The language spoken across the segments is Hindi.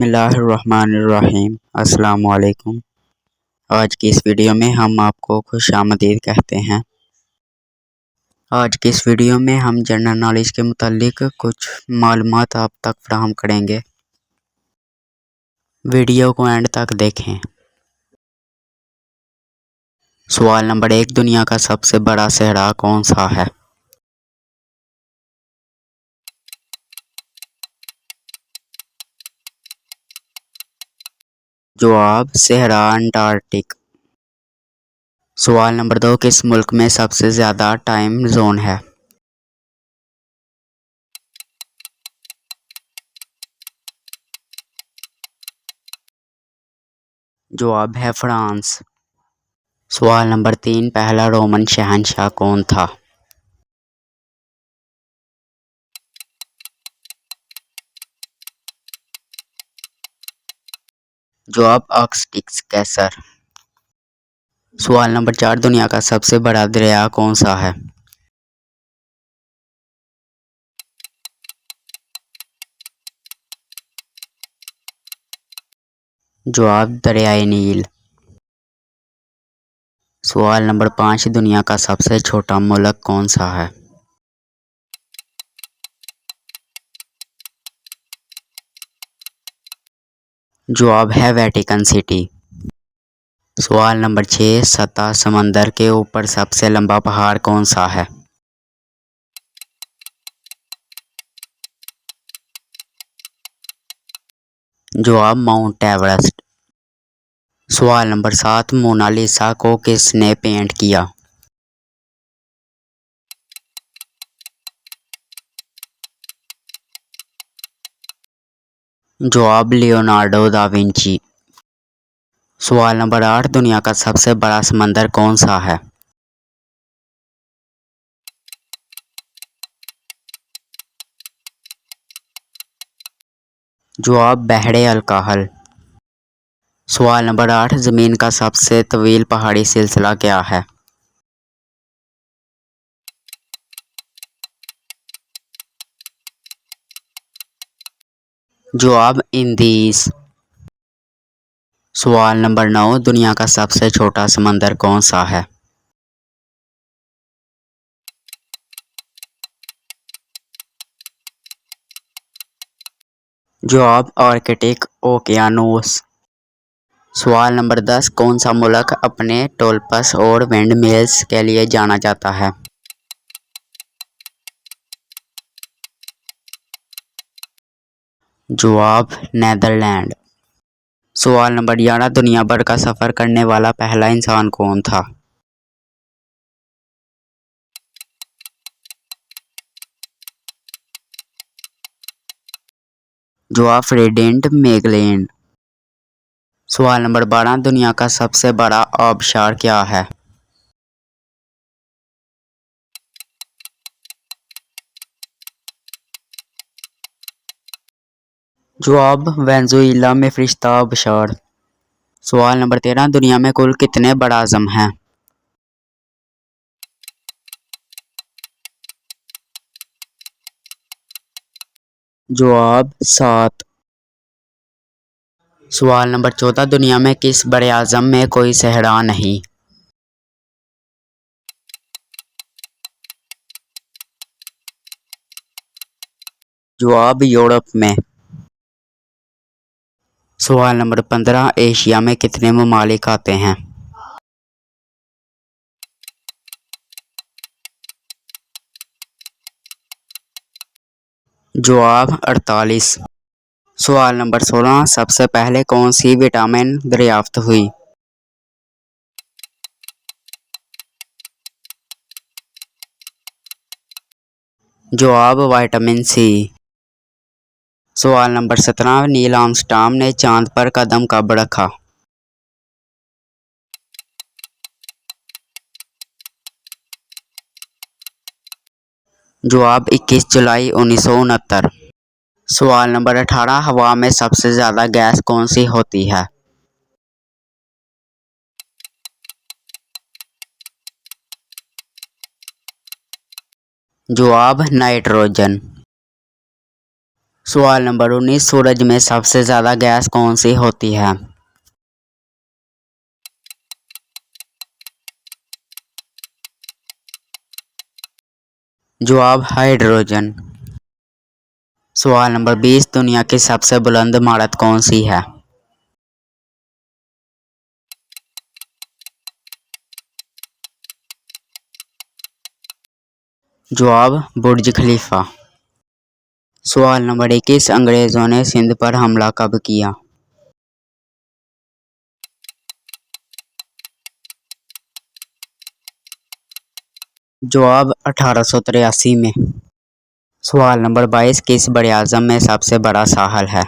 बिस्मिल्लाहिर्रहमानिर्रहीम अस्सलाम वालेकुम। आज की इस वीडियो में हम आपको खुशामदीद कहते हैं। आज की इस वीडियो में हम जनरल नॉलेज के मुतालिक कुछ मालूमात आप तक फराहम करेंगे। वीडियो को एंड तक देखें। सवाल नंबर 1, दुनिया का सबसे बड़ा सहरा कौन सा है? जवाब सहरा अंटार्कटिक। सवाल नंबर 2, किस मुल्क में सबसे ज़्यादा टाइम जोन है? जवाब है फ्रांस। सवाल नंबर 3, पहला रोमन शहंशाह कौन था? जवाब ऑक्सटिक्स कैसर। सवाल नंबर 4, दुनिया का सबसे बड़ा दरिया कौन सा है? जवाब दरियाए नील। सवाल नंबर 5, दुनिया का सबसे छोटा मुल्क कौन सा है? जवाब है वेटिकन सिटी। सवाल नंबर 6, सतह समंदर के ऊपर सबसे लंबा पहाड़ कौन सा है? जवाब माउंट एवरेस्ट। सवाल नंबर 7, मोनालिसा को किसने पेंट किया? जवाब लियोनार्डो दा विंची। सवाल नंबर 8, दुनिया का सबसे बड़ा समंदर कौन सा है? जवाब बहरे अलकाहल। सवाल नंबर 8, ज़मीन का सबसे तवील पहाड़ी सिलसिला क्या है? जवाब इंदीज। सवाल नंबर 9, दुनिया का सबसे छोटा समंदर कौन सा है? जवाब आर्कटिक ओकियानोस। सवाल नंबर 10, कौन सा मुल्क अपने टोलपस और विंड मिल्स के लिए जाना जाता है? जवाब नेदरलैंड। सवाल नंबर 11, दुनिया भर का सफ़र करने वाला पहला इंसान कौन था? जवाब फ्रेडेंट मैगेलन। सवाल नंबर 12, दुनिया का सबसे बड़ा आबशार क्या है? जवाब वेनेजुएला में फरिश्ता आबशार। सवाल नंबर 13, दुनिया में कुल कितने बड़ा आज़म हैं? जवाब 7। सवाल नंबर 14, दुनिया में किस बड़े आज़म में कोई सहरा नहीं? जवाब यूरोप में। सवाल नंबर 15, एशिया में कितने ममालिक आते हैं? जवाब 48। सवाल नंबर 16, सबसे पहले कौन सी विटामिन दरियाफ्त हुई? जवाब विटामिन सी। सवाल नंबर 17, नील आर्मस्ट्रांग ने चांद पर कदम कब रखा? जवाब 21 जुलाई 1969। सवाल नंबर 18, हवा में सबसे ज़्यादा गैस कौन सी होती है? जवाब नाइट्रोजन। सवाल नंबर 19, सूरज में सबसे ज़्यादा गैस कौन सी होती है? जवाब हाइड्रोजन। सवाल नंबर 20, दुनिया की सबसे बुलंद इमारत कौन सी है? जवाब बुर्ज खलीफा। सवाल नंबर 21, अंग्रेजों ने सिंध पर हमला कब किया? जवाब 1883 में। सवाल नंबर 22, किस बड़े आजम में सबसे बड़ा साहल है?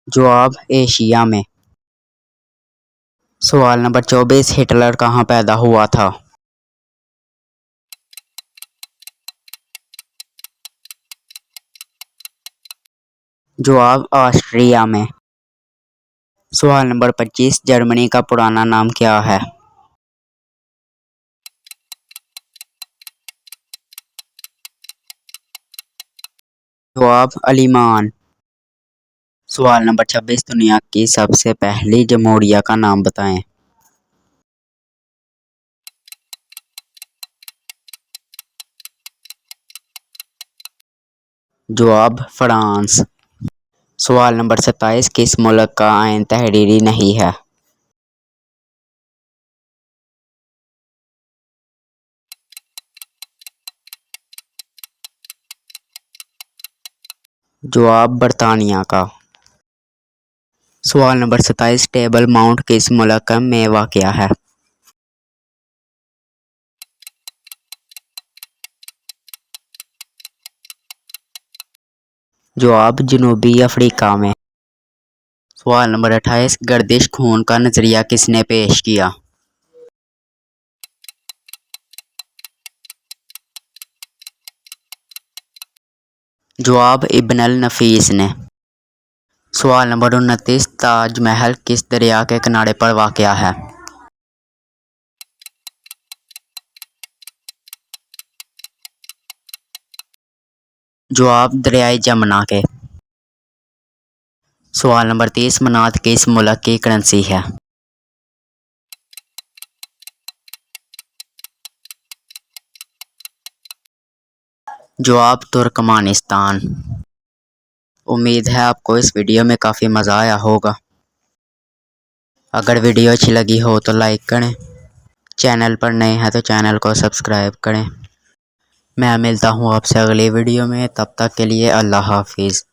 जवाब एशिया में। सवाल नंबर 24, हिटलर कहाँ पैदा हुआ था? जवाब ऑस्ट्रिया में। सवाल नंबर 25, जर्मनी का पुराना नाम क्या है? जवाब अलीमान। सवाल नंबर 26, दुनिया की सबसे पहली जमहूरिया का नाम बताएं। जवाब फ्रांस। सवाल नंबर 27, किस मुल्क का आयन तहरीरी नहीं है? जवाब बरतानिया का। सवाल नंबर 27, टेबल माउंट किस मुल्क में वाक़या है? जवाब जनूबी अफ्रीका में। सवाल नंबर 28, गर्दिश खून का नज़रिया किसने पेश किया? जवाब इब्न अल नफीस ने। सवाल नंबर 29, ताजमहल किस दरिया के किनारे पर वाक़या है? जवाब दरियाई जमुना के। सवाल नंबर 30, मनात किस मुल्क की करेंसी है? जवाब तुर्कमानिस्तान। उम्मीद है आपको इस वीडियो में काफ़ी मज़ा आया होगा। अगर वीडियो अच्छी लगी हो तो लाइक करें, चैनल पर नए हैं तो चैनल को सब्सक्राइब करें। मैं मिलता हूँ आपसे अगली वीडियो में, तब तक के लिए अल्लाह हाफिज़।